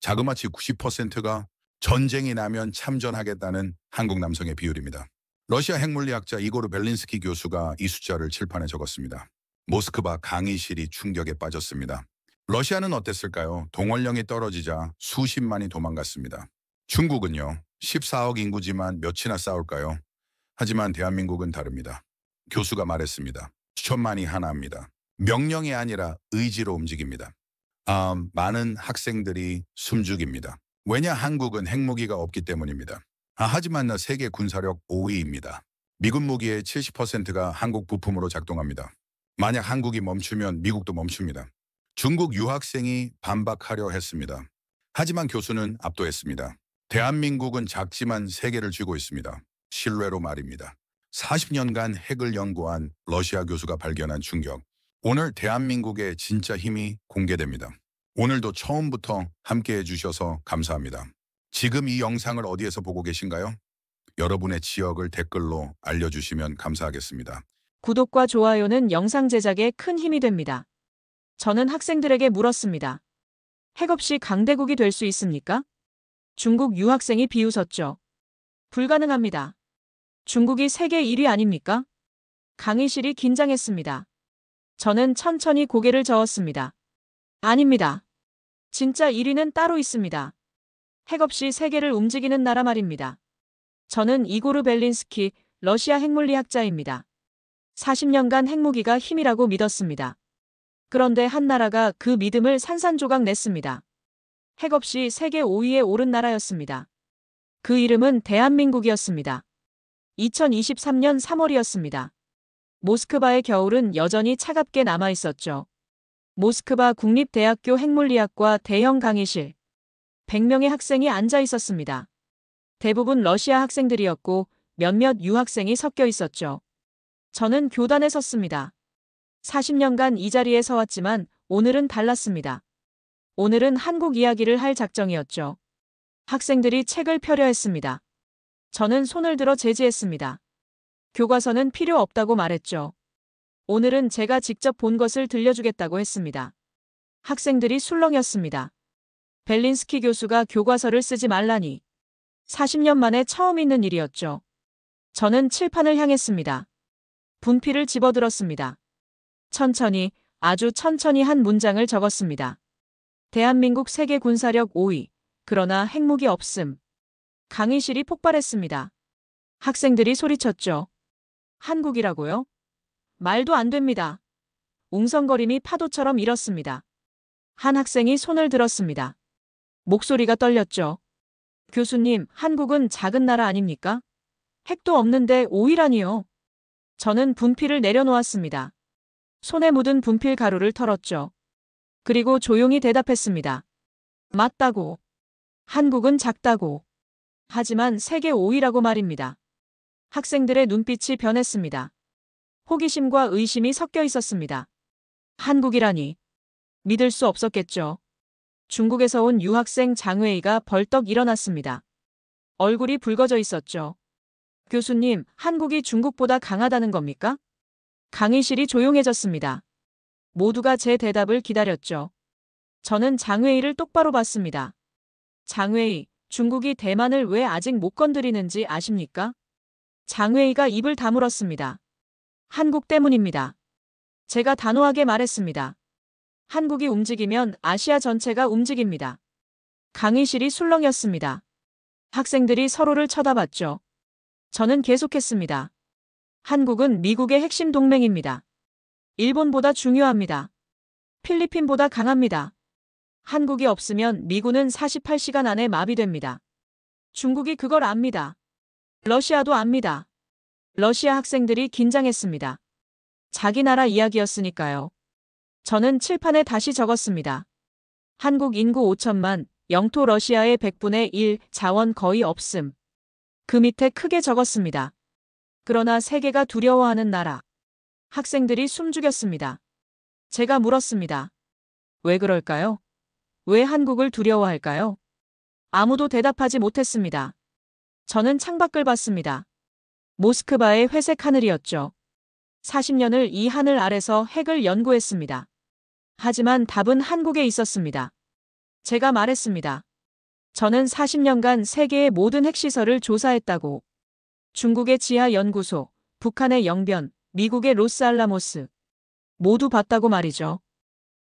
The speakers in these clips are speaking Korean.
자그마치 90%가 전쟁이 나면 참전하겠다는 한국 남성의 비율입니다. 러시아 핵물리학자 이고르 벨린스키 교수가 이 숫자를 칠판에 적었습니다. 모스크바 강의실이 충격에 빠졌습니다. 러시아는 어땠을까요? 동원령이 떨어지자 수십만이 도망갔습니다. 중국은요, 14억 인구지만 몇이나 싸울까요? 하지만 대한민국은 다릅니다. 교수가 말했습니다. 수천만이 하나입니다. 명령이 아니라 의지로 움직입니다. 많은 학생들이 숨죽입니다. 왜냐, 한국은 핵무기가 없기 때문입니다. 하지만 세계 군사력 5위입니다. 미군 무기의 70%가 한국 부품으로 작동합니다. 만약 한국이 멈추면 미국도 멈춥니다. 중국 유학생이 반박하려 했습니다. 하지만 교수는 압도했습니다. 대한민국은 작지만 세계를 쥐고 있습니다. 신뢰로 말입니다. 40년간 핵을 연구한 러시아 교수가 발견한 충격. 오늘 대한민국의 진짜 힘이 공개됩니다. 오늘도 처음부터 함께해 주셔서 감사합니다. 지금 이 영상을 어디에서 보고 계신가요? 여러분의 지역을 댓글로 알려주시면 감사하겠습니다. 구독과 좋아요는 영상 제작에 큰 힘이 됩니다. 저는 학생들에게 물었습니다. 핵 없이 강대국이 될 수 있습니까? 중국 유학생이 비웃었죠. 불가능합니다. 중국이 세계 1위 아닙니까? 강의실이 긴장했습니다. 저는 천천히 고개를 저었습니다. 아닙니다. 진짜 1위는 따로 있습니다. 핵 없이 세계를 움직이는 나라 말입니다. 저는 이고르 벨린스키, 러시아 핵물리학자입니다. 40년간 핵무기가 힘이라고 믿었습니다. 그런데 한 나라가 그 믿음을 산산조각 냈습니다. 핵 없이 세계 5위에 오른 나라였습니다. 그 이름은 대한민국이었습니다. 2023년 3월이었습니다. 모스크바의 겨울은 여전히 차갑게 남아있었죠. 모스크바 국립대학교 핵물리학과 대형 강의실. 100명의 학생이 앉아 있었습니다. 대부분 러시아 학생들이었고 몇몇 유학생이 섞여 있었죠. 저는 교단에 섰습니다. 40년간 이 자리에 서왔지만 오늘은 달랐습니다. 오늘은 한국 이야기를 할 작정이었죠. 학생들이 책을 펴려 했습니다. 저는 손을 들어 제지했습니다. 교과서는 필요 없다고 말했죠. 오늘은 제가 직접 본 것을 들려주겠다고 했습니다. 학생들이 술렁였습니다. 벨린스키 교수가 교과서를 쓰지 말라니. 40년 만에 처음 있는 일이었죠. 저는 칠판을 향했습니다. 분필을 집어들었습니다. 천천히, 아주 천천히 한 문장을 적었습니다. 대한민국 세계 군사력 5위. 그러나 핵무기 없음. 강의실이 폭발했습니다. 학생들이 소리쳤죠. 한국이라고요? 말도 안 됩니다. 웅성거림이 파도처럼 일었습니다. 한 학생이 손을 들었습니다. 목소리가 떨렸죠. 교수님, 한국은 작은 나라 아닙니까? 핵도 없는데 5위라니요. 저는 분필을 내려놓았습니다. 손에 묻은 분필 가루를 털었죠. 그리고 조용히 대답했습니다. 맞다고. 한국은 작다고. 하지만 세계 5위라고 말입니다. 학생들의 눈빛이 변했습니다. 호기심과 의심이 섞여 있었습니다. 한국이라니. 믿을 수 없었겠죠. 중국에서 온 유학생 장웨이가 벌떡 일어났습니다. 얼굴이 붉어져 있었죠. 교수님, 한국이 중국보다 강하다는 겁니까? 강의실이 조용해졌습니다. 모두가 제 대답을 기다렸죠. 저는 장웨이를 똑바로 봤습니다. 장웨이, 중국이 대만을 왜 아직 못 건드리는지 아십니까? 장웨이가 입을 다물었습니다. 한국 때문입니다. 제가 단호하게 말했습니다. 한국이 움직이면 아시아 전체가 움직입니다. 강의실이 술렁였습니다. 학생들이 서로를 쳐다봤죠. 저는 계속했습니다. 한국은 미국의 핵심 동맹입니다. 일본보다 중요합니다. 필리핀보다 강합니다. 한국이 없으면 미군은 48시간 안에 마비됩니다. 중국이 그걸 압니다. 러시아도 압니다. 러시아 학생들이 긴장했습니다. 자기 나라 이야기였으니까요. 저는 칠판에 다시 적었습니다. 한국 인구 5천만, 영토 러시아의 100분의 1, 자원 거의 없음. 그 밑에 크게 적었습니다. 그러나 세계가 두려워하는 나라. 학생들이 숨죽였습니다. 제가 물었습니다. 왜 그럴까요? 왜 한국을 두려워할까요? 아무도 대답하지 못했습니다. 저는 창밖을 봤습니다. 모스크바의 회색 하늘이었죠. 40년을 이 하늘 아래서 핵을 연구했습니다. 하지만 답은 한국에 있었습니다. 제가 말했습니다. 저는 40년간 세계의 모든 핵시설을 조사했다고. 중국의 지하 연구소, 북한의 영변, 미국의 로스알라모스. 모두 봤다고 말이죠.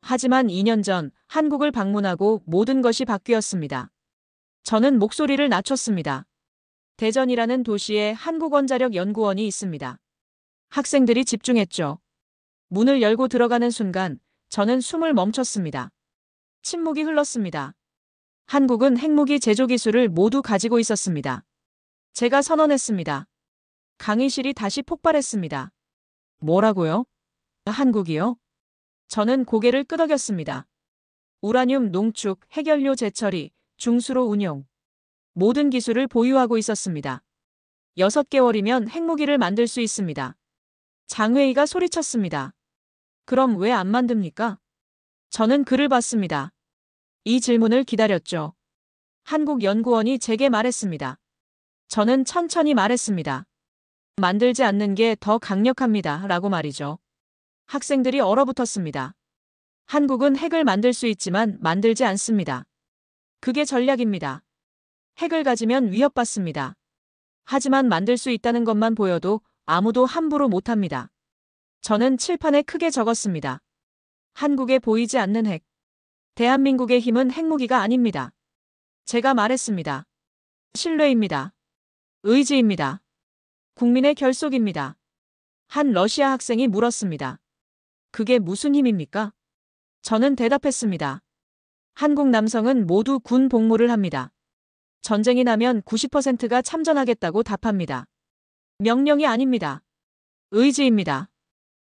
하지만 2년 전 한국을 방문하고 모든 것이 바뀌었습니다. 저는 목소리를 낮췄습니다. 대전이라는 도시에 한국원자력연구원이 있습니다. 학생들이 집중했죠. 문을 열고 들어가는 순간 저는 숨을 멈췄습니다. 침묵이 흘렀습니다. 한국은 핵무기 제조 기술을 모두 가지고 있었습니다. 제가 선언했습니다. 강의실이 다시 폭발했습니다. 뭐라고요? 한국이요? 저는 고개를 끄덕였습니다. 우라늄 농축, 핵연료 재처리, 중수로 운용. 모든 기술을 보유하고 있었습니다. 6개월이면 핵무기를 만들 수 있습니다. 장회의가 소리쳤습니다. 그럼 왜 안 만듭니까? 저는 그를 봤습니다. 이 질문을 기다렸죠. 한국연구원이 제게 말했습니다. 저는 천천히 말했습니다. 만들지 않는 게 더 강력합니다. 라고 말이죠. 학생들이 얼어붙었습니다. 한국은 핵을 만들 수 있지만 만들지 않습니다. 그게 전략입니다. 핵을 가지면 위협받습니다. 하지만 만들 수 있다는 것만 보여도 아무도 함부로 못합니다. 저는 칠판에 크게 적었습니다. 한국에 보이지 않는 핵. 대한민국의 힘은 핵무기가 아닙니다. 제가 말했습니다. 신뢰입니다. 의지입니다. 국민의 결속입니다. 한 러시아 학생이 물었습니다. 그게 무슨 힘입니까? 저는 대답했습니다. 한국 남성은 모두 군 복무를 합니다. 전쟁이 나면 90%가 참전하겠다고 답합니다. 명령이 아닙니다. 의지입니다.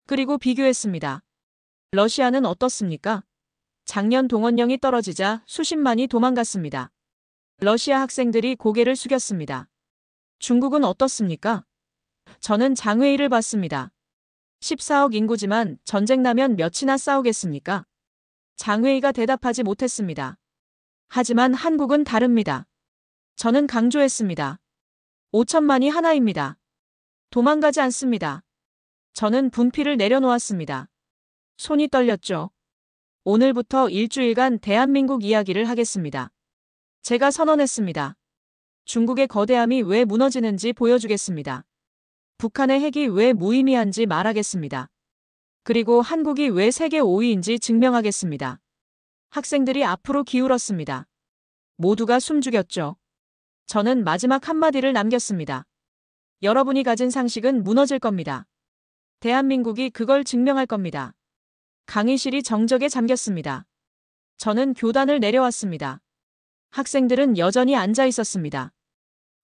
그리고 비교했습니다. 러시아는 어떻습니까? 작년 동원령이 떨어지자 수십만이 도망갔습니다. 러시아 학생들이 고개를 숙였습니다. 중국은 어떻습니까? 저는 장회의를 봤습니다. 14억 인구지만 전쟁 나면 몇이나 싸우겠습니까? 장회의가 대답하지 못했습니다. 하지만 한국은 다릅니다. 저는 강조했습니다. 5천만이 하나입니다. 도망가지 않습니다. 저는 분필을 내려놓았습니다. 손이 떨렸죠. 오늘부터 일주일간 대한민국 이야기를 하겠습니다. 제가 선언했습니다. 중국의 거대함이 왜 무너지는지 보여주겠습니다. 북한의 핵이 왜 무의미한지 말하겠습니다. 그리고 한국이 왜 세계 5위인지 증명하겠습니다. 학생들이 앞으로 기울었습니다. 모두가 숨죽였죠. 저는 마지막 한마디를 남겼습니다. 여러분이 가진 상식은 무너질 겁니다. 대한민국이 그걸 증명할 겁니다. 강의실이 정적에 잠겼습니다. 저는 교단을 내려왔습니다. 학생들은 여전히 앉아 있었습니다.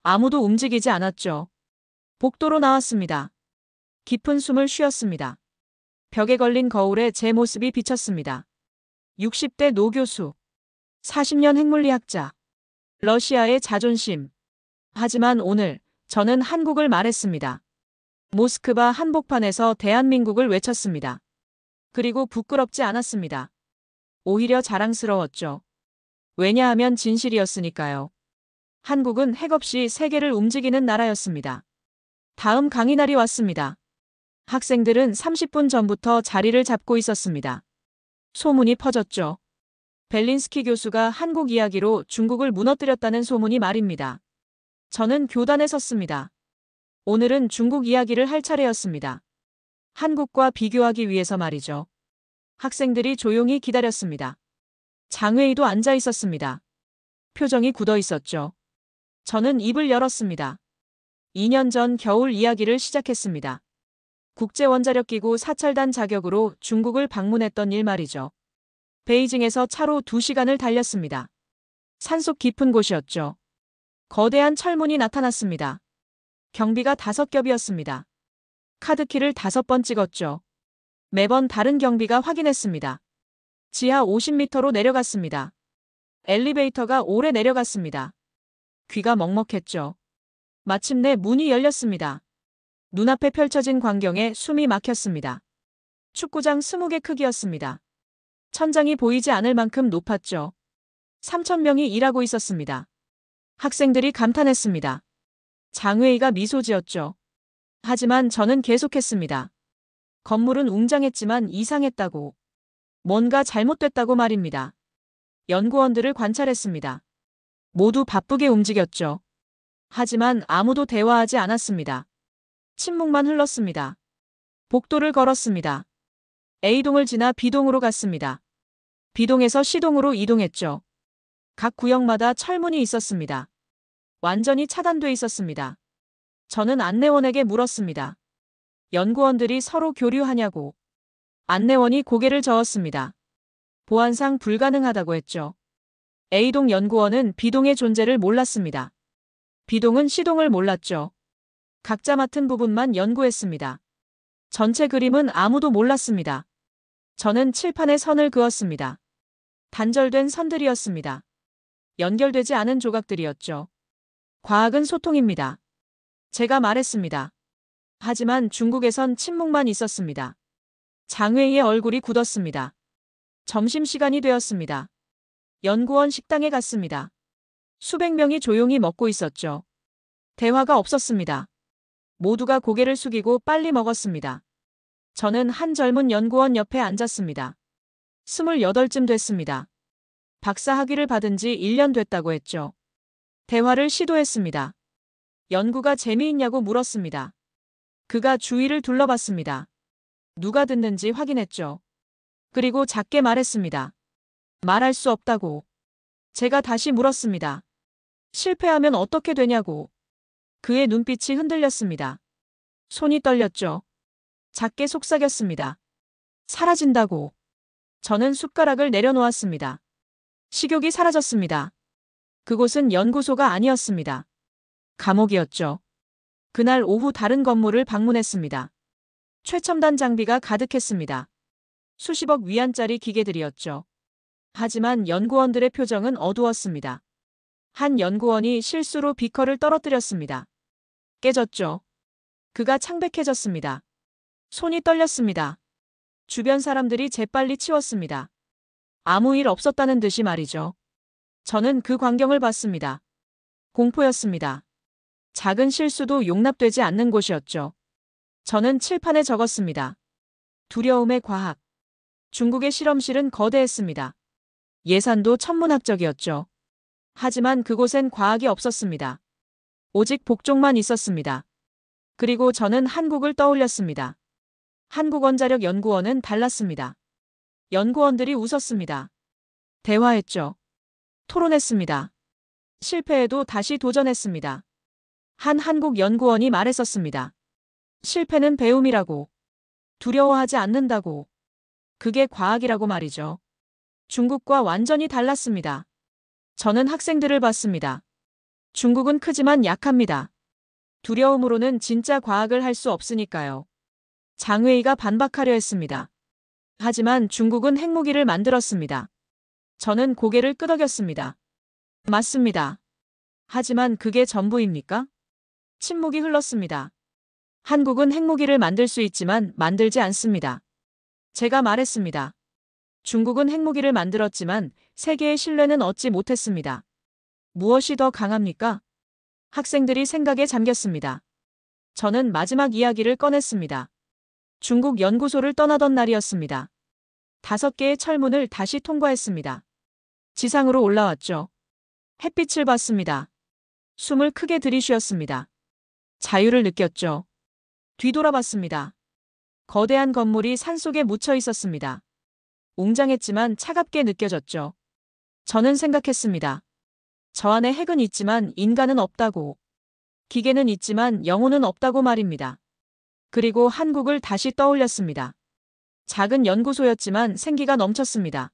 아무도 움직이지 않았죠. 복도로 나왔습니다. 깊은 숨을 쉬었습니다. 벽에 걸린 거울에 제 모습이 비쳤습니다. 60대 노 교수. 40년 핵물리학자. 러시아의 자존심. 하지만 오늘 저는 한국을 말했습니다. 모스크바 한복판에서 대한민국을 외쳤습니다. 그리고 부끄럽지 않았습니다. 오히려 자랑스러웠죠. 왜냐하면 진실이었으니까요. 한국은 핵 없이 세계를 움직이는 나라였습니다. 다음 강의 날이 왔습니다. 학생들은 30분 전부터 자리를 잡고 있었습니다. 소문이 퍼졌죠. 벨린스키 교수가 한국 이야기로 중국을 무너뜨렸다는 소문이 말입니다. 저는 교단에 섰습니다. 오늘은 중국 이야기를 할 차례였습니다. 한국과 비교하기 위해서 말이죠. 학생들이 조용히 기다렸습니다. 장회의도 앉아 있었습니다. 표정이 굳어 있었죠. 저는 입을 열었습니다. 2년 전 겨울 이야기를 시작했습니다. 국제원자력기구 사찰단 자격으로 중국을 방문했던 일 말이죠. 베이징에서 차로 2시간을 달렸습니다. 산속 깊은 곳이었죠. 거대한 철문이 나타났습니다. 경비가 5겹이었습니다. 카드키를 5번 찍었죠. 매번 다른 경비가 확인했습니다. 지하 50m로 내려갔습니다. 엘리베이터가 오래 내려갔습니다. 귀가 먹먹했죠. 마침내 문이 열렸습니다. 눈앞에 펼쳐진 광경에 숨이 막혔습니다. 축구장 20개 크기였습니다. 천장이 보이지 않을 만큼 높았죠. 3,000명이 일하고 있었습니다. 학생들이 감탄했습니다. 장회의가 미소 지었죠. 하지만 저는 계속했습니다. 건물은 웅장했지만 이상했다고. 뭔가 잘못됐다고 말입니다. 연구원들을 관찰했습니다. 모두 바쁘게 움직였죠. 하지만 아무도 대화하지 않았습니다. 침묵만 흘렀습니다. 복도를 걸었습니다. A동을 지나 B동으로 갔습니다. B동에서 C동으로 이동했죠. 각 구역마다 철문이 있었습니다. 완전히 차단돼 있었습니다. 저는 안내원에게 물었습니다. 연구원들이 서로 교류하냐고. 안내원이 고개를 저었습니다. 보안상 불가능하다고 했죠. A동 연구원은 B동의 존재를 몰랐습니다. B동은 C동을 몰랐죠. 각자 맡은 부분만 연구했습니다. 전체 그림은 아무도 몰랐습니다. 저는 칠판에 선을 그었습니다. 단절된 선들이었습니다. 연결되지 않은 조각들이었죠. 과학은 소통입니다. 제가 말했습니다. 하지만 중국에선 침묵만 있었습니다. 장웨이의 얼굴이 굳었습니다. 점심시간이 되었습니다. 연구원 식당에 갔습니다. 수백 명이 조용히 먹고 있었죠. 대화가 없었습니다. 모두가 고개를 숙이고 빨리 먹었습니다. 저는 한 젊은 연구원 옆에 앉았습니다. 28쯤 됐습니다. 박사 학위를 받은 지 1년 됐다고 했죠. 대화를 시도했습니다. 연구가 재미있냐고 물었습니다. 그가 주위를 둘러봤습니다. 누가 듣는지 확인했죠. 그리고 작게 말했습니다. 말할 수 없다고. 제가 다시 물었습니다. 실패하면 어떻게 되냐고. 그의 눈빛이 흔들렸습니다. 손이 떨렸죠. 작게 속삭였습니다. 사라진다고. 저는 숟가락을 내려놓았습니다. 식욕이 사라졌습니다. 그곳은 연구소가 아니었습니다. 감옥이었죠. 그날 오후 다른 건물을 방문했습니다. 최첨단 장비가 가득했습니다. 수십억 위안짜리 기계들이었죠. 하지만 연구원들의 표정은 어두웠습니다. 한 연구원이 실수로 비커를 떨어뜨렸습니다. 깨졌죠. 그가 창백해졌습니다. 손이 떨렸습니다. 주변 사람들이 재빨리 치웠습니다. 아무 일 없었다는 듯이 말이죠. 저는 그 광경을 봤습니다. 공포였습니다. 작은 실수도 용납되지 않는 곳이었죠. 저는 칠판에 적었습니다. 두려움의 과학. 중국의 실험실은 거대했습니다. 예산도 천문학적이었죠. 하지만 그곳엔 과학이 없었습니다. 오직 복종만 있었습니다. 그리고 저는 한국을 떠올렸습니다. 한국원자력연구원은 달랐습니다. 연구원들이 웃었습니다. 대화했죠. 토론했습니다. 실패해도 다시 도전했습니다. 한 한국 연구원이 말했었습니다. 실패는 배움이라고. 두려워하지 않는다고. 그게 과학이라고 말이죠. 중국과 완전히 달랐습니다. 저는 학생들을 봤습니다. 중국은 크지만 약합니다. 두려움으로는 진짜 과학을 할 수 없으니까요. 장웨이가 반박하려 했습니다. 하지만 중국은 핵무기를 만들었습니다. 저는 고개를 끄덕였습니다. 맞습니다. 하지만 그게 전부입니까? 침묵이 흘렀습니다. 한국은 핵무기를 만들 수 있지만 만들지 않습니다. 제가 말했습니다. 중국은 핵무기를 만들었지만 세계의 신뢰는 얻지 못했습니다. 무엇이 더 강합니까? 학생들이 생각에 잠겼습니다. 저는 마지막 이야기를 꺼냈습니다. 중국 연구소를 떠나던 날이었습니다. 5개의 철문을 다시 통과했습니다. 지상으로 올라왔죠. 햇빛을 봤습니다. 숨을 크게 들이쉬었습니다. 자유를 느꼈죠. 뒤돌아봤습니다. 거대한 건물이 산속에 묻혀 있었습니다. 웅장했지만 차갑게 느껴졌죠. 저는 생각했습니다. 저 안에 핵은 있지만 인간은 없다고. 기계는 있지만 영혼은 없다고 말입니다. 그리고 한국을 다시 떠올렸습니다. 작은 연구소였지만 생기가 넘쳤습니다.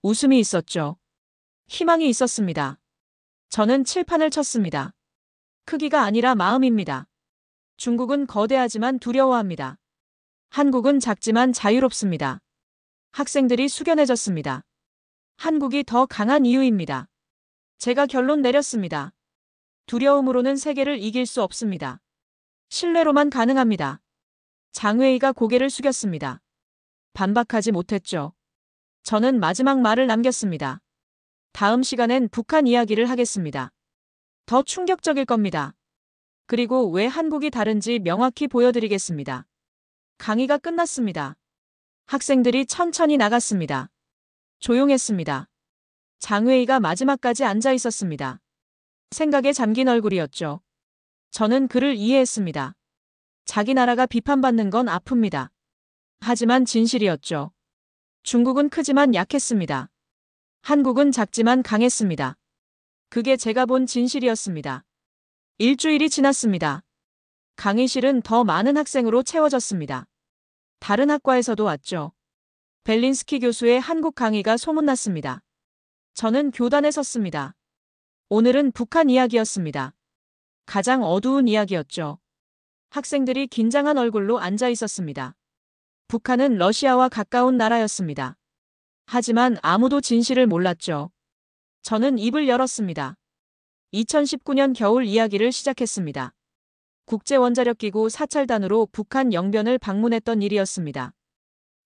웃음이 있었죠. 희망이 있었습니다. 저는 칠판을 쳤습니다. 크기가 아니라 마음입니다. 중국은 거대하지만 두려워합니다. 한국은 작지만 자유롭습니다. 학생들이 숙연해졌습니다. 한국이 더 강한 이유입니다. 제가 결론 내렸습니다. 두려움으로는 세계를 이길 수 없습니다. 신뢰로만 가능합니다. 장웨이가 고개를 숙였습니다. 반박하지 못했죠. 저는 마지막 말을 남겼습니다. 다음 시간엔 북한 이야기를 하겠습니다. 더 충격적일 겁니다. 그리고 왜 한국이 다른지 명확히 보여드리겠습니다. 강의가 끝났습니다. 학생들이 천천히 나갔습니다. 조용했습니다. 장웨이가 마지막까지 앉아 있었습니다. 생각에 잠긴 얼굴이었죠. 저는 그를 이해했습니다. 자기 나라가 비판받는 건 아픕니다. 하지만 진실이었죠. 중국은 크지만 약했습니다. 한국은 작지만 강했습니다. 그게 제가 본 진실이었습니다. 일주일이 지났습니다. 강의실은 더 많은 학생으로 채워졌습니다. 다른 학과에서도 왔죠. 벨린스키 교수의 한국 강의가 소문났습니다. 저는 교단에 섰습니다. 오늘은 북한 이야기였습니다. 가장 어두운 이야기였죠. 학생들이 긴장한 얼굴로 앉아 있었습니다. 북한은 러시아와 가까운 나라였습니다. 하지만 아무도 진실을 몰랐죠. 저는 입을 열었습니다. 2019년 겨울 이야기를 시작했습니다. 국제원자력기구 사찰단으로 북한 영변을 방문했던 일이었습니다.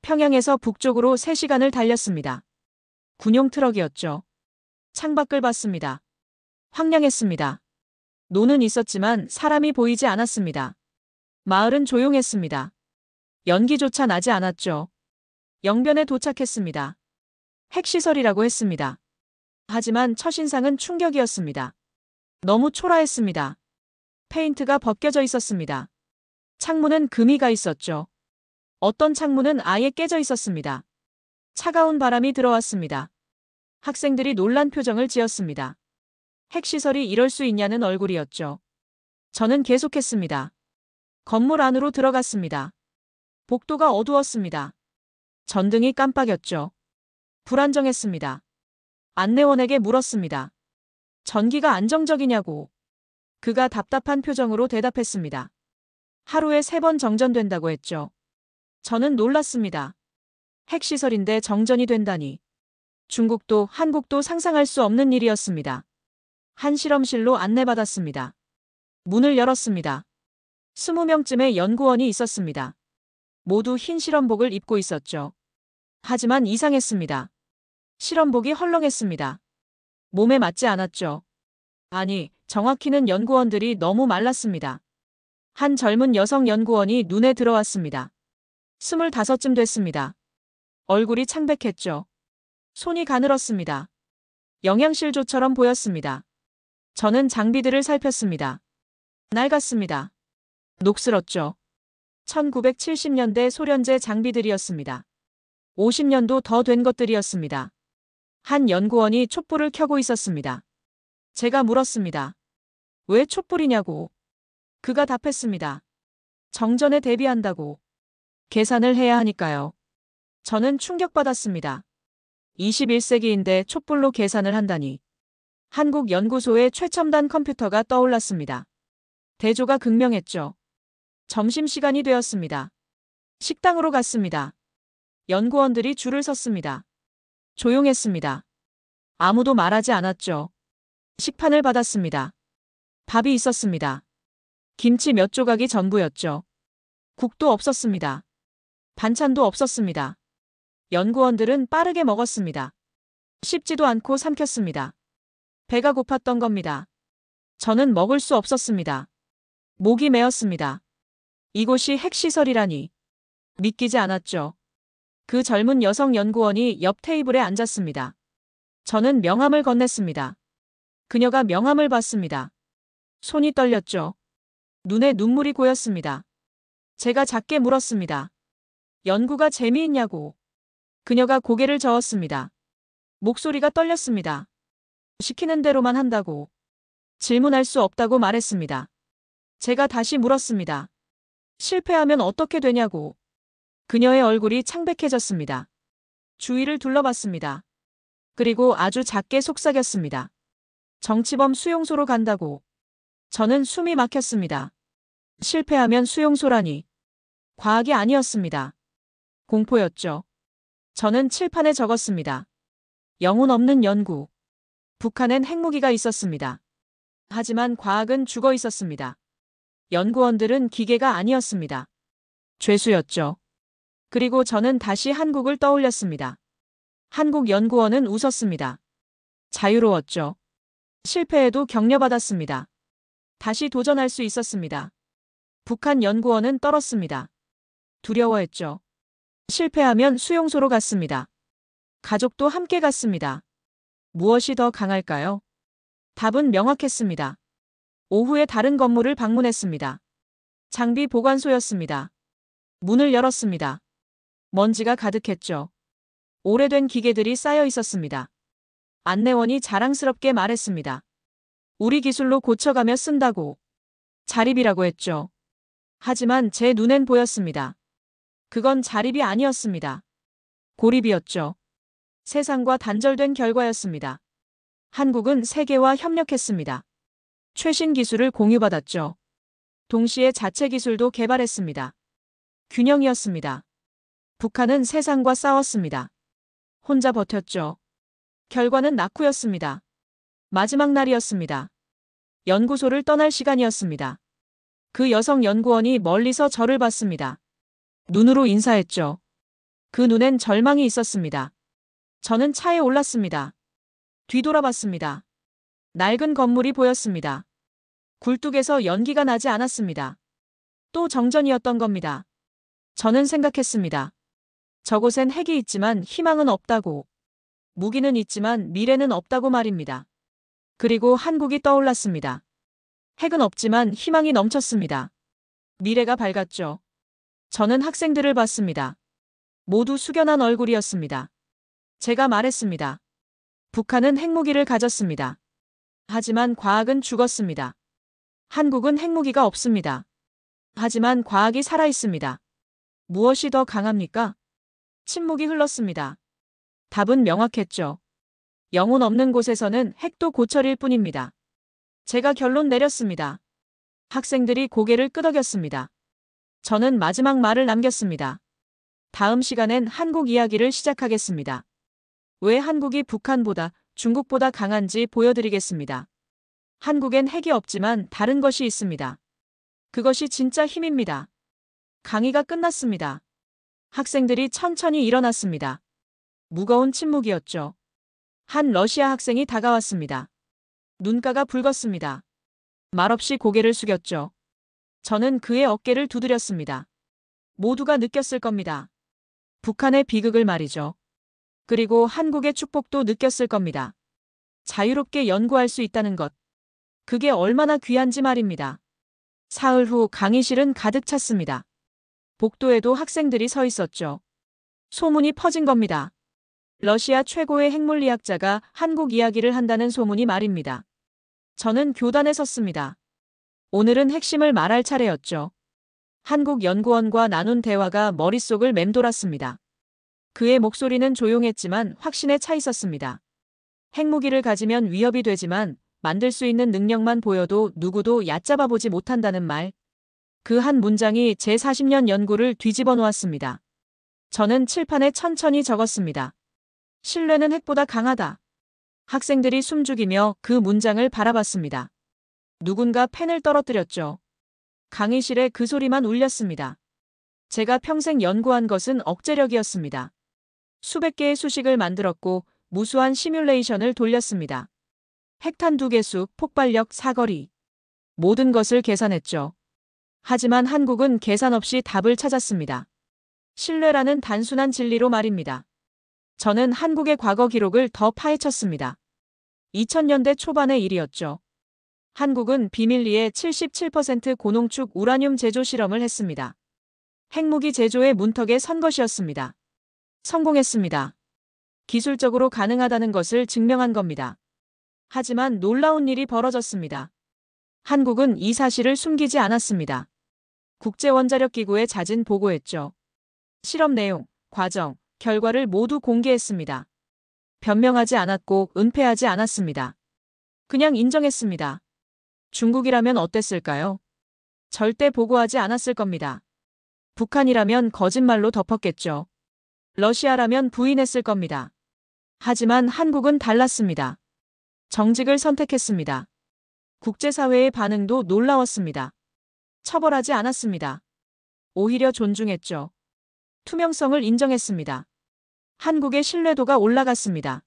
평양에서 북쪽으로 3시간을 달렸습니다. 군용 트럭이었죠. 창밖을 봤습니다. 황량했습니다. 노는 있었지만 사람이 보이지 않았습니다. 마을은 조용했습니다. 연기조차 나지 않았죠. 영변에 도착했습니다. 핵시설이라고 했습니다. 하지만 첫인상은 충격이었습니다. 너무 초라했습니다. 페인트가 벗겨져 있었습니다. 창문은 금이가 있었죠. 어떤 창문은 아예 깨져 있었습니다. 차가운 바람이 들어왔습니다. 학생들이 놀란 표정을 지었습니다. 핵시설이 이럴 수 있냐는 얼굴이었죠. 저는 계속했습니다. 건물 안으로 들어갔습니다. 복도가 어두웠습니다. 전등이 깜빡였죠. 불안정했습니다. 안내원에게 물었습니다. 전기가 안정적이냐고. 그가 답답한 표정으로 대답했습니다. 하루에 3번 정전된다고 했죠. 저는 놀랐습니다. 핵시설인데 정전이 된다니. 중국도 한국도 상상할 수 없는 일이었습니다. 한 실험실로 안내받았습니다. 문을 열었습니다. 20명쯤의 연구원이 있었습니다. 모두 흰 실험복을 입고 있었죠. 하지만 이상했습니다. 실험복이 헐렁했습니다. 몸에 맞지 않았죠. 아니, 정확히는 연구원들이 너무 말랐습니다. 한 젊은 여성 연구원이 눈에 들어왔습니다. 25쯤 됐습니다. 얼굴이 창백했죠. 손이 가늘었습니다. 영양실조처럼 보였습니다. 저는 장비들을 살폈습니다. 낡았습니다. 녹슬었죠. 1970년대 소련제 장비들이었습니다. 50년도 더 된 것들이었습니다. 한 연구원이 촛불을 켜고 있었습니다. 제가 물었습니다. 왜 촛불이냐고. 그가 답했습니다. 정전에 대비한다고. 계산을 해야 하니까요. 저는 충격받았습니다. 21세기인데 촛불로 계산을 한다니. 한국연구소의 최첨단 컴퓨터가 떠올랐습니다. 대조가 극명했죠. 점심시간이 되었습니다. 식당으로 갔습니다. 연구원들이 줄을 섰습니다. 조용했습니다. 아무도 말하지 않았죠. 식판을 받았습니다. 밥이 있었습니다. 김치 몇 조각이 전부였죠. 국도 없었습니다. 반찬도 없었습니다. 연구원들은 빠르게 먹었습니다. 씹지도 않고 삼켰습니다. 배가 고팠던 겁니다. 저는 먹을 수 없었습니다. 목이 메었습니다. 이곳이 핵시설이라니. 믿기지 않았죠. 그 젊은 여성 연구원이 옆 테이블에 앉았습니다. 저는 명함을 건넸습니다. 그녀가 명함을 봤습니다. 손이 떨렸죠. 눈에 눈물이 고였습니다. 제가 작게 물었습니다. 연구가 재미있냐고. 그녀가 고개를 저었습니다. 목소리가 떨렸습니다. 시키는 대로만 한다고. 질문할 수 없다고 말했습니다. 제가 다시 물었습니다. 실패하면 어떻게 되냐고. 그녀의 얼굴이 창백해졌습니다. 주위를 둘러봤습니다. 그리고 아주 작게 속삭였습니다. 정치범 수용소로 간다고. 저는 숨이 막혔습니다. 실패하면 수용소라니. 과학이 아니었습니다. 공포였죠. 저는 칠판에 적었습니다. 영혼 없는 연구. 북한엔 핵무기가 있었습니다. 하지만 과학은 죽어 있었습니다. 연구원들은 기계가 아니었습니다. 죄수였죠. 그리고 저는 다시 한국을 떠올렸습니다. 한국 연구원은 웃었습니다. 자유로웠죠. 실패해도 격려받았습니다. 다시 도전할 수 있었습니다. 북한 연구원은 떨었습니다. 두려워했죠. 실패하면 수용소로 갔습니다. 가족도 함께 갔습니다. 무엇이 더 강할까요? 답은 명확했습니다. 오후에 다른 건물을 방문했습니다. 장비 보관소였습니다. 문을 열었습니다. 먼지가 가득했죠. 오래된 기계들이 쌓여 있었습니다. 안내원이 자랑스럽게 말했습니다. 우리 기술로 고쳐가며 쓴다고. 자립이라고 했죠. 하지만 제 눈엔 보였습니다. 그건 자립이 아니었습니다. 고립이었죠. 세상과 단절된 결과였습니다. 한국은 세계와 협력했습니다. 최신 기술을 공유받았죠. 동시에 자체 기술도 개발했습니다. 균형이었습니다. 북한은 세상과 싸웠습니다. 혼자 버텼죠. 결과는 낙후였습니다. 마지막 날이었습니다. 연구소를 떠날 시간이었습니다. 그 여성 연구원이 멀리서 저를 봤습니다. 눈으로 인사했죠. 그 눈엔 절망이 있었습니다. 저는 차에 올랐습니다. 뒤돌아봤습니다. 낡은 건물이 보였습니다. 굴뚝에서 연기가 나지 않았습니다. 또 정전이었던 겁니다. 저는 생각했습니다. 저곳엔 핵이 있지만 희망은 없다고. 무기는 있지만 미래는 없다고 말입니다. 그리고 한국이 떠올랐습니다. 핵은 없지만 희망이 넘쳤습니다. 미래가 밝았죠. 저는 학생들을 봤습니다. 모두 숙연한 얼굴이었습니다. 제가 말했습니다. 북한은 핵무기를 가졌습니다. 하지만 과학은 죽었습니다. 한국은 핵무기가 없습니다. 하지만 과학이 살아있습니다. 무엇이 더 강합니까? 침묵이 흘렀습니다. 답은 명확했죠. 영혼 없는 곳에서는 핵도 고철일 뿐입니다. 제가 결론 내렸습니다. 학생들이 고개를 끄덕였습니다. 저는 마지막 말을 남겼습니다. 다음 시간엔 한국 이야기를 시작하겠습니다. 왜 한국이 북한보다 중국보다 강한지 보여드리겠습니다. 한국엔 핵이 없지만 다른 것이 있습니다. 그것이 진짜 힘입니다. 강의가 끝났습니다. 학생들이 천천히 일어났습니다. 무거운 침묵이었죠. 한 러시아 학생이 다가왔습니다. 눈가가 붉었습니다. 말없이 고개를 숙였죠. 저는 그의 어깨를 두드렸습니다. 모두가 느꼈을 겁니다. 북한의 비극을 말이죠. 그리고 한국의 축복도 느꼈을 겁니다. 자유롭게 연구할 수 있다는 것. 그게 얼마나 귀한지 말입니다. 사흘 후 강의실은 가득 찼습니다. 복도에도 학생들이 서 있었죠. 소문이 퍼진 겁니다. 러시아 최고의 핵물리학자가 한국 이야기를 한다는 소문이 말입니다. 저는 교단에 섰습니다. 오늘은 핵심을 말할 차례였죠. 한국 연구원과 나눈 대화가 머릿속을 맴돌았습니다. 그의 목소리는 조용했지만 확신에 차 있었습니다. 핵무기를 가지면 위협이 되지만 만들 수 있는 능력만 보여도 누구도 얕잡아 보지 못한다는 말. 그 한 문장이 제 40년 연구를 뒤집어 놓았습니다. 저는 칠판에 천천히 적었습니다. 신뢰는 핵보다 강하다. 학생들이 숨죽이며 그 문장을 바라봤습니다. 누군가 펜을 떨어뜨렸죠. 강의실에 그 소리만 울렸습니다. 제가 평생 연구한 것은 억제력이었습니다. 수백 개의 수식을 만들었고 무수한 시뮬레이션을 돌렸습니다. 핵탄 2개수, 폭발력, 사거리. 모든 것을 계산했죠. 하지만 한국은 계산 없이 답을 찾았습니다. 신뢰라는 단순한 진리로 말입니다. 저는 한국의 과거 기록을 더 파헤쳤습니다. 2000년대 초반의 일이었죠. 한국은 비밀리에 77% 고농축 우라늄 제조 실험을 했습니다. 핵무기 제조의 문턱에 선 것이었습니다. 성공했습니다. 기술적으로 가능하다는 것을 증명한 겁니다. 하지만 놀라운 일이 벌어졌습니다. 한국은 이 사실을 숨기지 않았습니다. 국제원자력기구에 자진 보고했죠. 실험 내용, 과정, 결과를 모두 공개했습니다. 변명하지 않았고 은폐하지 않았습니다. 그냥 인정했습니다. 중국이라면 어땠을까요? 절대 보고하지 않았을 겁니다. 북한이라면 거짓말로 덮었겠죠. 러시아라면 부인했을 겁니다. 하지만 한국은 달랐습니다. 정직을 선택했습니다. 국제사회의 반응도 놀라웠습니다. 처벌하지 않았습니다. 오히려 존중했죠. 투명성을 인정했습니다. 한국의 신뢰도가 올라갔습니다.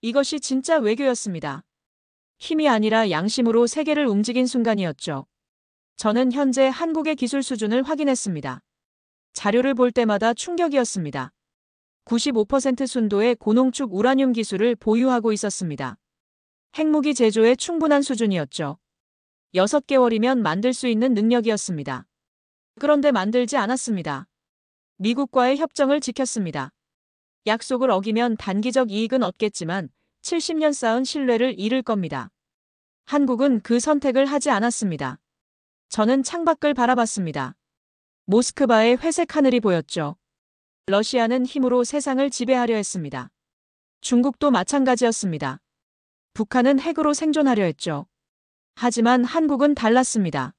이것이 진짜 외교였습니다. 힘이 아니라 양심으로 세계를 움직인 순간이었죠. 저는 현재 한국의 기술 수준을 확인했습니다. 자료를 볼 때마다 충격이었습니다. 95% 순도의 고농축 우라늄 기술을 보유하고 있었습니다. 핵무기 제조에 충분한 수준이었죠. 6개월이면 만들 수 있는 능력이었습니다. 그런데 만들지 않았습니다. 미국과의 협정을 지켰습니다. 약속을 어기면 단기적 이익은 얻겠지만 70년 쌓은 신뢰를 잃을 겁니다. 한국은 그 선택을 하지 않았습니다. 저는 창밖을 바라봤습니다. 모스크바의 회색 하늘이 보였죠. 러시아는 힘으로 세상을 지배하려 했습니다. 중국도 마찬가지였습니다. 북한은 핵으로 생존하려 했죠. 하지만 한국은 달랐습니다.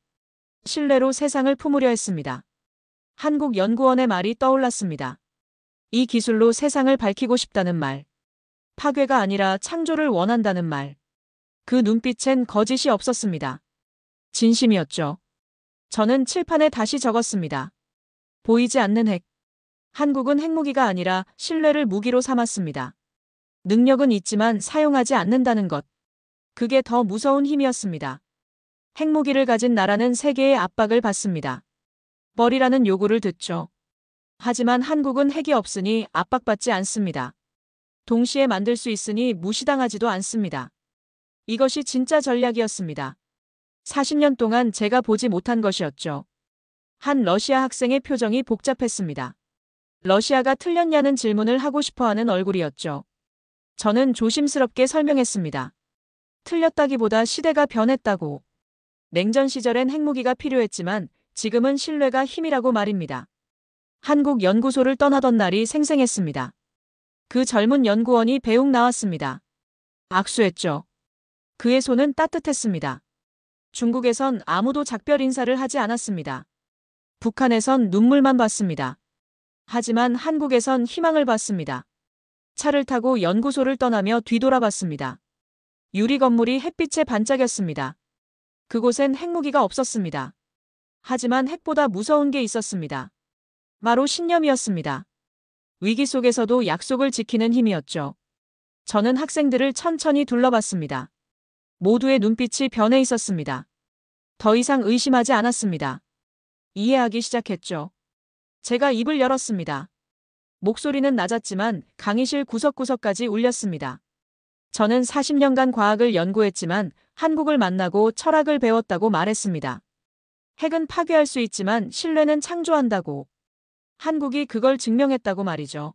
신뢰로 세상을 품으려 했습니다. 한국연구원의 말이 떠올랐습니다. 이 기술로 세상을 밝히고 싶다는 말. 파괴가 아니라 창조를 원한다는 말. 그 눈빛엔 거짓이 없었습니다. 진심이었죠. 저는 칠판에 다시 적었습니다. 보이지 않는 핵. 한국은 핵무기가 아니라 신뢰를 무기로 삼았습니다. 능력은 있지만 사용하지 않는다는 것. 그게 더 무서운 힘이었습니다. 핵무기를 가진 나라는 세계의 압박을 받습니다. 버리라는 요구를 듣죠. 하지만 한국은 핵이 없으니 압박받지 않습니다. 동시에 만들 수 있으니 무시당하지도 않습니다. 이것이 진짜 전략이었습니다. 40년 동안 제가 보지 못한 것이었죠. 한 러시아 학생의 표정이 복잡했습니다. 러시아가 틀렸냐는 질문을 하고 싶어하는 얼굴이었죠. 저는 조심스럽게 설명했습니다. 틀렸다기보다 시대가 변했다고. 냉전 시절엔 핵무기가 필요했지만 지금은 신뢰가 힘이라고 말입니다. 한국 연구소를 떠나던 날이 생생했습니다. 그 젊은 연구원이 배웅 나왔습니다. 악수했죠. 그의 손은 따뜻했습니다. 중국에선 아무도 작별 인사를 하지 않았습니다. 북한에선 눈물만 봤습니다. 하지만 한국에선 희망을 봤습니다. 차를 타고 연구소를 떠나며 뒤돌아봤습니다. 유리 건물이 햇빛에 반짝였습니다. 그곳엔 핵무기가 없었습니다. 하지만 핵보다 무서운 게 있었습니다. 바로 신념이었습니다. 위기 속에서도 약속을 지키는 힘이었죠. 저는 학생들을 천천히 둘러봤습니다. 모두의 눈빛이 변해 있었습니다. 더 이상 의심하지 않았습니다. 이해하기 시작했죠. 제가 입을 열었습니다. 목소리는 낮았지만 강의실 구석구석까지 울렸습니다. 저는 40년간 과학을 연구했지만 한국을 만나고 철학을 배웠다고 말했습니다. 핵은 파괴할 수 있지만 신뢰는 창조한다고. 한국이 그걸 증명했다고 말이죠.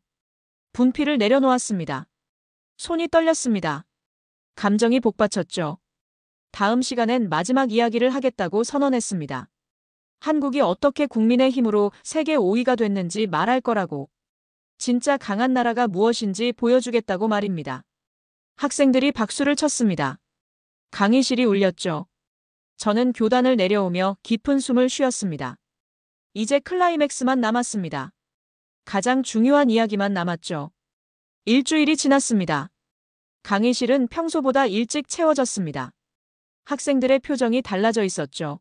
분필을 내려놓았습니다. 손이 떨렸습니다. 감정이 복받쳤죠. 다음 시간엔 마지막 이야기를 하겠다고 선언했습니다. 한국이 어떻게 국민의 힘으로 세계 5위가 됐는지 말할 거라고. 진짜 강한 나라가 무엇인지 보여주겠다고 말입니다. 학생들이 박수를 쳤습니다. 강의실이 울렸죠. 저는 교단을 내려오며 깊은 숨을 쉬었습니다. 이제 클라이맥스만 남았습니다. 가장 중요한 이야기만 남았죠. 일주일이 지났습니다. 강의실은 평소보다 일찍 채워졌습니다. 학생들의 표정이 달라져 있었죠.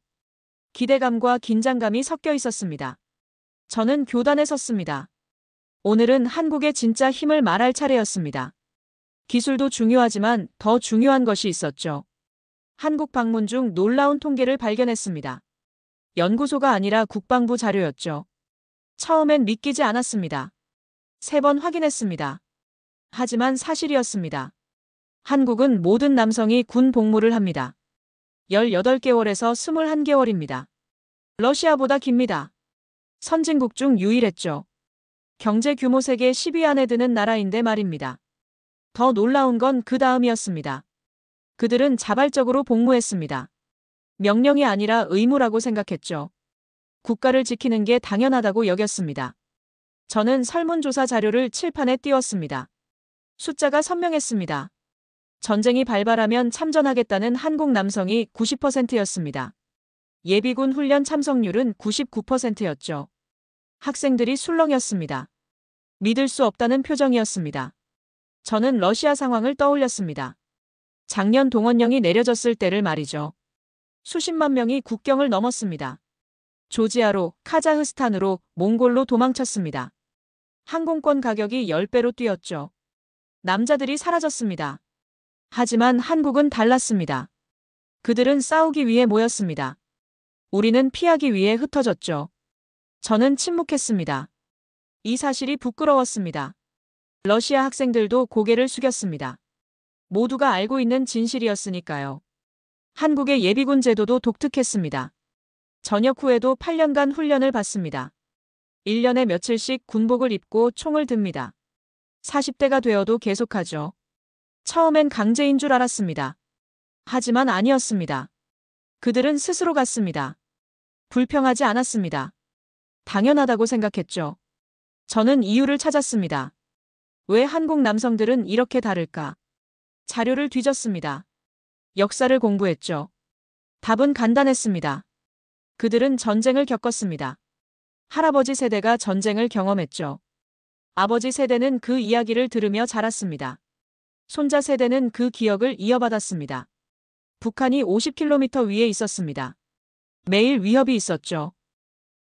기대감과 긴장감이 섞여 있었습니다. 저는 교단에 섰습니다. 오늘은 한국의 진짜 힘을 말할 차례였습니다. 기술도 중요하지만 더 중요한 것이 있었죠. 한국 방문 중 놀라운 통계를 발견했습니다. 연구소가 아니라 국방부 자료였죠. 처음엔 믿기지 않았습니다. 3번 확인했습니다. 하지만 사실이었습니다. 한국은 모든 남성이 군 복무를 합니다. 18개월에서 21개월입니다. 러시아보다 깁니다. 선진국 중 유일했죠. 경제 규모 세계 10위 안에 드는 나라인데 말입니다. 더 놀라운 건 그 다음이었습니다. 그들은 자발적으로 복무했습니다. 명령이 아니라 의무라고 생각했죠. 국가를 지키는 게 당연하다고 여겼습니다. 저는 설문조사 자료를 칠판에 띄웠습니다. 숫자가 선명했습니다. 전쟁이 발발하면 참전하겠다는 한국 남성이 90%였습니다. 예비군 훈련 참석률은 99%였죠. 학생들이 술렁였습니다. 믿을 수 없다는 표정이었습니다. 저는 러시아 상황을 떠올렸습니다. 작년 동원령이 내려졌을 때를 말이죠. 수십만 명이 국경을 넘었습니다. 조지아로, 카자흐스탄으로, 몽골로 도망쳤습니다. 항공권 가격이 10배로 뛰었죠. 남자들이 사라졌습니다. 하지만 한국은 달랐습니다. 그들은 싸우기 위해 모였습니다. 우리는 피하기 위해 흩어졌죠. 저는 침묵했습니다. 이 사실이 부끄러웠습니다. 러시아 학생들도 고개를 숙였습니다. 모두가 알고 있는 진실이었으니까요. 한국의 예비군 제도도 독특했습니다. 전역 후에도 8년간 훈련을 받습니다. 1년에 며칠씩 군복을 입고 총을 듭니다. 40대가 되어도 계속하죠. 처음엔 강제인 줄 알았습니다. 하지만 아니었습니다. 그들은 스스로 갔습니다. 불평하지 않았습니다. 당연하다고 생각했죠. 저는 이유를 찾았습니다. 왜 한국 남성들은 이렇게 다를까? 자료를 뒤졌습니다. 역사를 공부했죠. 답은 간단했습니다. 그들은 전쟁을 겪었습니다. 할아버지 세대가 전쟁을 경험했죠. 아버지 세대는 그 이야기를 들으며 자랐습니다. 손자 세대는 그 기억을 이어받았습니다. 북한이 50km 위에 있었습니다. 매일 위협이 있었죠.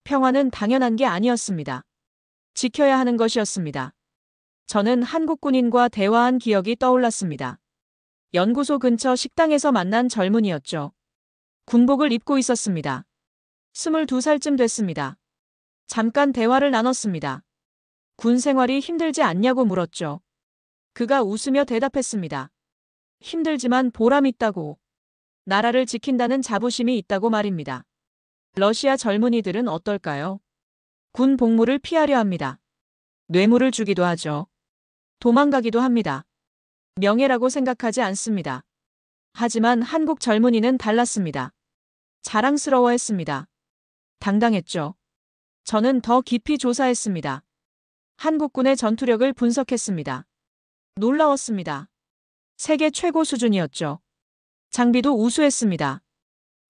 평화는 당연한 게 아니었습니다. 지켜야 하는 것이었습니다. 저는 한국 군인과 대화한 기억이 떠올랐습니다. 연구소 근처 식당에서 만난 젊은이였죠. 군복을 입고 있었습니다. 22살쯤 됐습니다. 잠깐 대화를 나눴습니다. 군 생활이 힘들지 않냐고 물었죠. 그가 웃으며 대답했습니다. 힘들지만 보람 있다고. 나라를 지킨다는 자부심이 있다고 말입니다. 러시아 젊은이들은 어떨까요? 군 복무를 피하려 합니다. 뇌물을 주기도 하죠. 도망가기도 합니다. 명예라고 생각하지 않습니다. 하지만 한국 젊은이는 달랐습니다. 자랑스러워했습니다. 당당했죠. 저는 더 깊이 조사했습니다. 한국군의 전투력을 분석했습니다. 놀라웠습니다. 세계 최고 수준이었죠. 장비도 우수했습니다.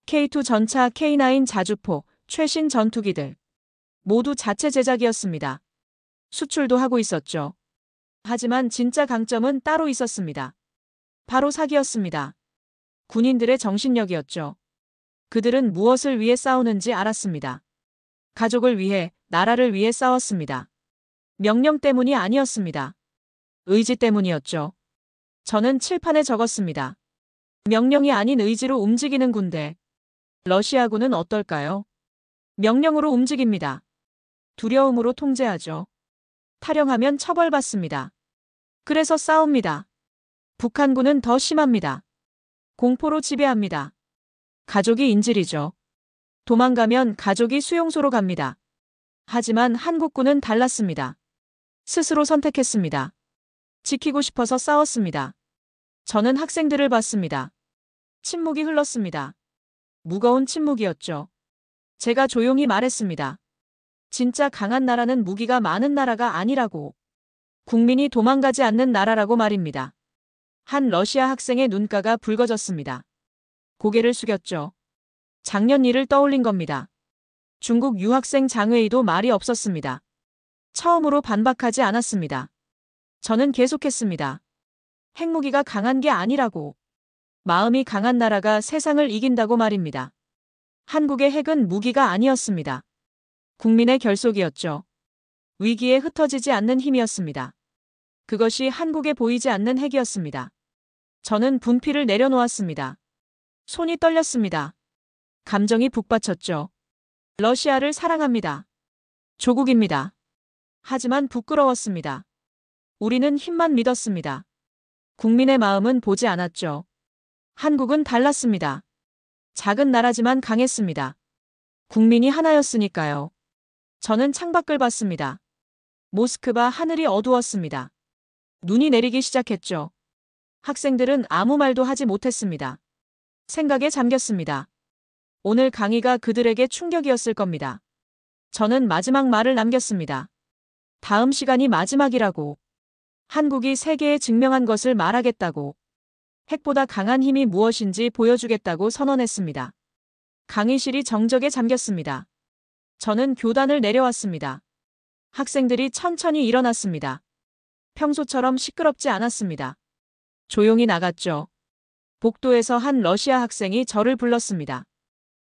K2 전차, K9 자주포, 최신 전투기들. 모두 자체 제작이었습니다. 수출도 하고 있었죠. 하지만 진짜 강점은 따로 있었습니다. 바로 사기였습니다. 군인들의 정신력이었죠. 그들은 무엇을 위해 싸우는지 알았습니다. 가족을 위해, 나라를 위해 싸웠습니다. 명령 때문이 아니었습니다. 의지 때문이었죠. 저는 칠판에 적었습니다. 명령이 아닌 의지로 움직이는 군대. 러시아군은 어떨까요? 명령으로 움직입니다. 두려움으로 통제하죠. 탈영하면 처벌받습니다. 그래서 싸웁니다. 북한군은 더 심합니다. 공포로 지배합니다. 가족이 인질이죠. 도망가면 가족이 수용소로 갑니다. 하지만 한국군은 달랐습니다. 스스로 선택했습니다. 지키고 싶어서 싸웠습니다. 저는 학생들을 봤습니다. 침묵이 흘렀습니다. 무거운 침묵이었죠. 제가 조용히 말했습니다. 진짜 강한 나라는 무기가 많은 나라가 아니라고. 국민이 도망가지 않는 나라라고 말입니다. 한 러시아 학생의 눈가가 붉어졌습니다. 고개를 숙였죠. 작년 일을 떠올린 겁니다. 중국 유학생 장웨이도 말이 없었습니다. 처음으로 반박하지 않았습니다. 저는 계속했습니다. 핵무기가 강한 게 아니라고. 마음이 강한 나라가 세상을 이긴다고 말입니다. 한국의 핵은 무기가 아니었습니다. 국민의 결속이었죠. 위기에 흩어지지 않는 힘이었습니다. 그것이 한국에 보이지 않는 핵이었습니다. 저는 분필을 내려놓았습니다. 손이 떨렸습니다. 감정이 북받쳤죠. 러시아를 사랑합니다. 조국입니다. 하지만 부끄러웠습니다. 우리는 힘만 믿었습니다. 국민의 마음은 보지 않았죠. 한국은 달랐습니다. 작은 나라지만 강했습니다. 국민이 하나였으니까요. 저는 창밖을 봤습니다. 모스크바 하늘이 어두웠습니다. 눈이 내리기 시작했죠. 학생들은 아무 말도 하지 못했습니다. 생각에 잠겼습니다. 오늘 강의가 그들에게 충격이었을 겁니다. 저는 마지막 말을 남겼습니다. 다음 시간이 마지막이라고. 한국이 세계에 증명한 것을 말하겠다고. 핵보다 강한 힘이 무엇인지 보여주겠다고 선언했습니다. 강의실이 정적에 잠겼습니다. 저는 교단을 내려왔습니다. 학생들이 천천히 일어났습니다. 평소처럼 시끄럽지 않았습니다. 조용히 나갔죠. 복도에서 한 러시아 학생이 저를 불렀습니다.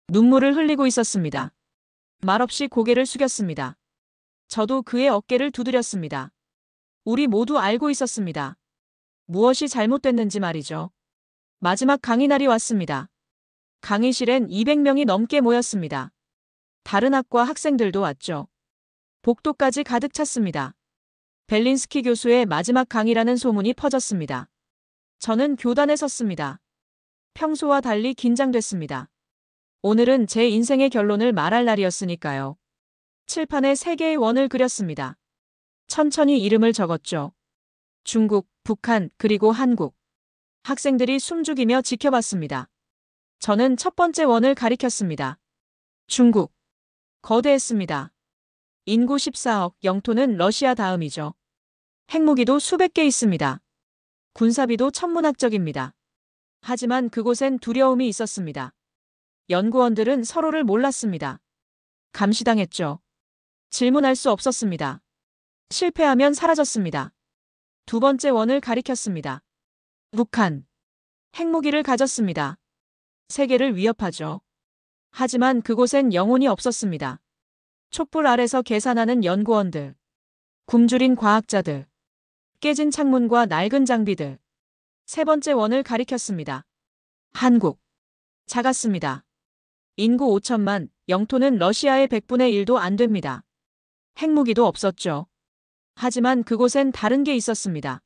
눈물을 흘리고 있었습니다. 말없이 고개를 숙였습니다. 저도 그의 어깨를 두드렸습니다. 우리 모두 알고 있었습니다. 무엇이 잘못됐는지 말이죠. 마지막 강의 날이 왔습니다. 강의실엔 200명이 넘게 모였습니다. 다른 학과 학생들도 왔죠. 복도까지 가득 찼습니다. 벨린스키 교수의 마지막 강의라는 소문이 퍼졌습니다. 저는 교단에 섰습니다. 평소와 달리 긴장됐습니다. 오늘은 제 인생의 결론을 말할 날이었으니까요. 칠판에 3개의 원을 그렸습니다. 천천히 이름을 적었죠. 중국, 북한, 그리고 한국. 학생들이 숨죽이며 지켜봤습니다. 저는 첫 번째 원을 가리켰습니다. 중국. 거대했습니다. 인구 14억, 영토는 러시아 다음이죠. 핵무기도 수백 개 있습니다. 군사비도 천문학적입니다. 하지만 그곳엔 두려움이 있었습니다. 연구원들은 서로를 몰랐습니다. 감시당했죠. 질문할 수 없었습니다. 실패하면 사라졌습니다. 두 번째 원을 가리켰습니다. 북한. 핵무기를 가졌습니다. 세계를 위협하죠. 하지만 그곳엔 영혼이 없었습니다. 촛불 아래서 계산하는 연구원들. 굶주린 과학자들. 깨진 창문과 낡은 장비들. 세 번째 원을 가리켰습니다. 한국. 작았습니다. 인구 5천만, 영토는 러시아의 100분의 1도 안 됩니다. 핵무기도 없었죠. 하지만 그곳엔 다른 게 있었습니다.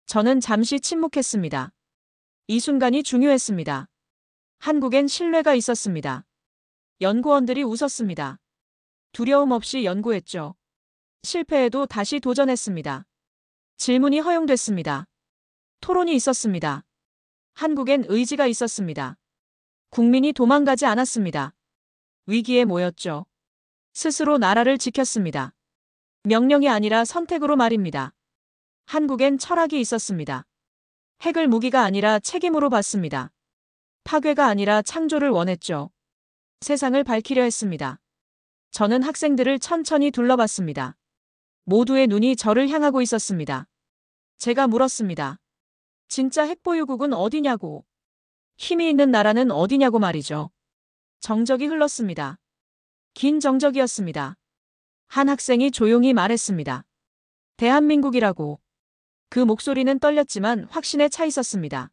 저는 잠시 침묵했습니다. 이 순간이 중요했습니다. 한국엔 신뢰가 있었습니다. 연구원들이 웃었습니다. 두려움 없이 연구했죠. 실패해도 다시 도전했습니다. 질문이 허용됐습니다. 토론이 있었습니다. 한국엔 의지가 있었습니다. 국민이 도망가지 않았습니다. 위기에 모였죠. 스스로 나라를 지켰습니다. 명령이 아니라 선택으로 말입니다. 한국엔 철학이 있었습니다. 핵을 무기가 아니라 책임으로 봤습니다. 파괴가 아니라 창조를 원했죠. 세상을 밝히려 했습니다. 저는 학생들을 천천히 둘러봤습니다. 모두의 눈이 저를 향하고 있었습니다. 제가 물었습니다. 진짜 핵보유국은 어디냐고. 힘이 있는 나라는 어디냐고 말이죠. 정적이 흘렀습니다. 긴 정적이었습니다. 한 학생이 조용히 말했습니다. 대한민국이라고. 그 목소리는 떨렸지만 확신에 차 있었습니다.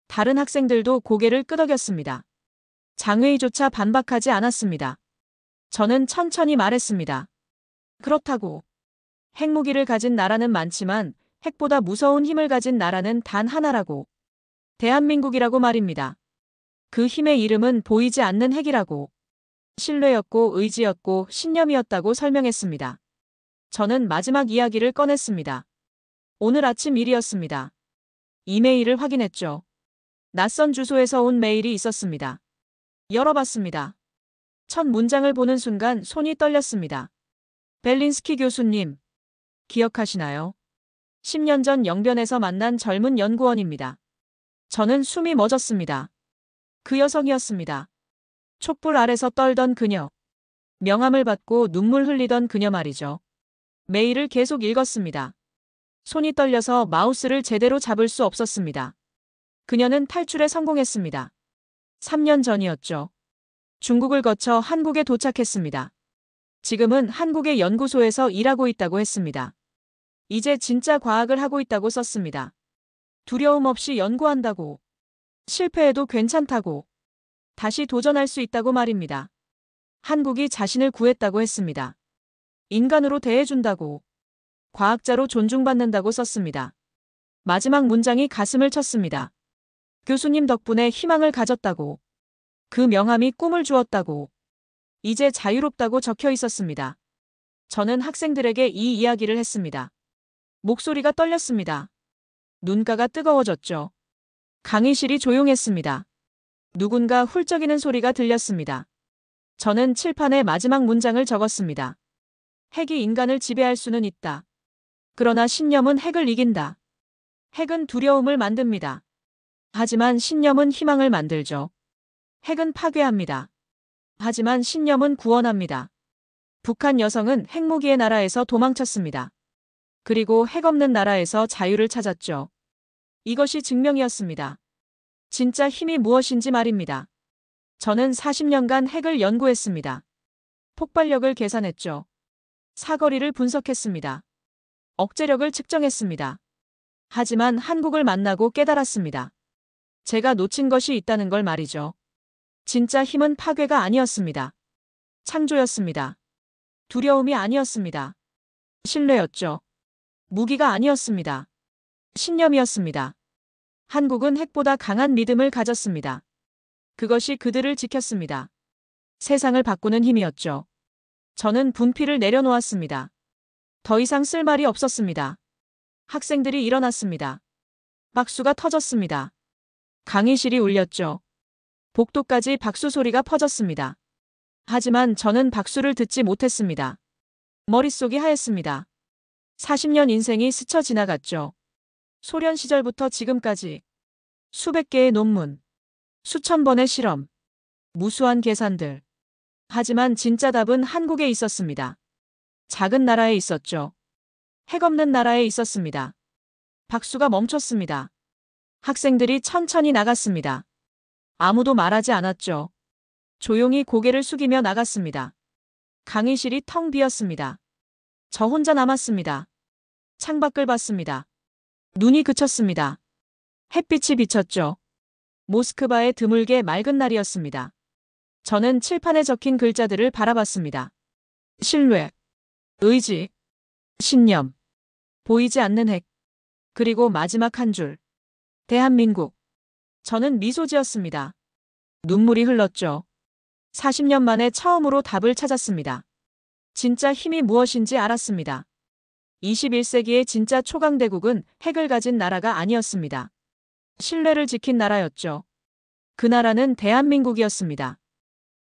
다른 학생들도 고개를 끄덕였습니다. 장회의조차 반박하지 않았습니다. 저는 천천히 말했습니다. 그렇다고. 핵무기를 가진 나라는 많지만 핵보다 무서운 힘을 가진 나라는 단 하나라고. 대한민국이라고 말입니다. 그 힘의 이름은 보이지 않는 핵이라고. 신뢰였고 의지였고 신념이었다고 설명했습니다. 저는 마지막 이야기를 꺼냈습니다. 오늘 아침 일이었습니다. 이메일을 확인했죠. 낯선 주소에서 온 메일이 있었습니다. 열어봤습니다. 첫 문장을 보는 순간 손이 떨렸습니다. 벨린스키 교수님. 기억하시나요? 10년 전 영변에서 만난 젊은 연구원입니다. 저는 숨이 멎었습니다. 그 여성이었습니다. 촛불 아래서 떨던 그녀. 명함을 받고 눈물 흘리던 그녀 말이죠. 메일을 계속 읽었습니다. 손이 떨려서 마우스를 제대로 잡을 수 없었습니다. 그녀는 탈출에 성공했습니다. 3년 전이었죠. 중국을 거쳐 한국에 도착했습니다. 지금은 한국의 연구소에서 일하고 있다고 했습니다. 이제 진짜 과학을 하고 있다고 썼습니다. 두려움 없이 연구한다고. 실패해도 괜찮다고. 다시 도전할 수 있다고 말입니다. 한국이 자신을 구했다고 했습니다. 인간으로 대해준다고. 과학자로 존중받는다고 썼습니다. 마지막 문장이 가슴을 쳤습니다. 교수님 덕분에 희망을 가졌다고. 그 명함이 꿈을 주었다고. 이제 자유롭다고 적혀 있었습니다. 저는 학생들에게 이 이야기를 했습니다. 목소리가 떨렸습니다. 눈가가 뜨거워졌죠. 강의실이 조용했습니다. 누군가 훌쩍이는 소리가 들렸습니다. 저는 칠판에 마지막 문장을 적었습니다. 핵이 인간을 지배할 수는 있다. 그러나 신념은 핵을 이긴다. 핵은 두려움을 만듭니다. 하지만 신념은 희망을 만들죠. 핵은 파괴합니다. 하지만 신념은 구원합니다. 북한 여성은 핵무기의 나라에서 도망쳤습니다. 그리고 핵 없는 나라에서 자유를 찾았죠. 이것이 증명이었습니다. 진짜 힘이 무엇인지 말입니다. 저는 40년간 핵을 연구했습니다. 폭발력을 계산했죠. 사거리를 분석했습니다. 억제력을 측정했습니다. 하지만 한국을 만나고 깨달았습니다. 제가 놓친 것이 있다는 걸 말이죠. 진짜 힘은 파괴가 아니었습니다. 창조였습니다. 두려움이 아니었습니다. 신뢰였죠. 무기가 아니었습니다. 신념이었습니다. 한국은 핵보다 강한 믿음을 가졌습니다. 그것이 그들을 지켰습니다. 세상을 바꾸는 힘이었죠. 저는 분필을 내려놓았습니다. 더 이상 쓸 말이 없었습니다. 학생들이 일어났습니다. 박수가 터졌습니다. 강의실이 울렸죠. 복도까지 박수 소리가 퍼졌습니다. 하지만 저는 박수를 듣지 못했습니다. 머릿속이 하였습니다. 40년 인생이 스쳐 지나갔죠. 소련 시절부터 지금까지 수백 개의 논문, 수천 번의 실험, 무수한 계산들. 하지만 진짜 답은 한국에 있었습니다. 작은 나라에 있었죠. 핵 없는 나라에 있었습니다. 박수가 멈췄습니다. 학생들이 천천히 나갔습니다. 아무도 말하지 않았죠. 조용히 고개를 숙이며 나갔습니다. 강의실이 텅 비었습니다. 저 혼자 남았습니다. 창밖을 봤습니다. 눈이 그쳤습니다. 햇빛이 비쳤죠. 모스크바의 드물게 맑은 날이었습니다. 저는 칠판에 적힌 글자들을 바라봤습니다. 신뢰, 의지, 신념, 보이지 않는 핵, 그리고 마지막 한 줄. 대한민국. 저는 미소 지었습니다. 눈물이 흘렀죠. 40년 만에 처음으로 답을 찾았습니다. 진짜 힘이 무엇인지 알았습니다. 21세기의 진짜 초강대국은 핵을 가진 나라가 아니었습니다. 신뢰를 지킨 나라였죠. 그 나라는 대한민국이었습니다.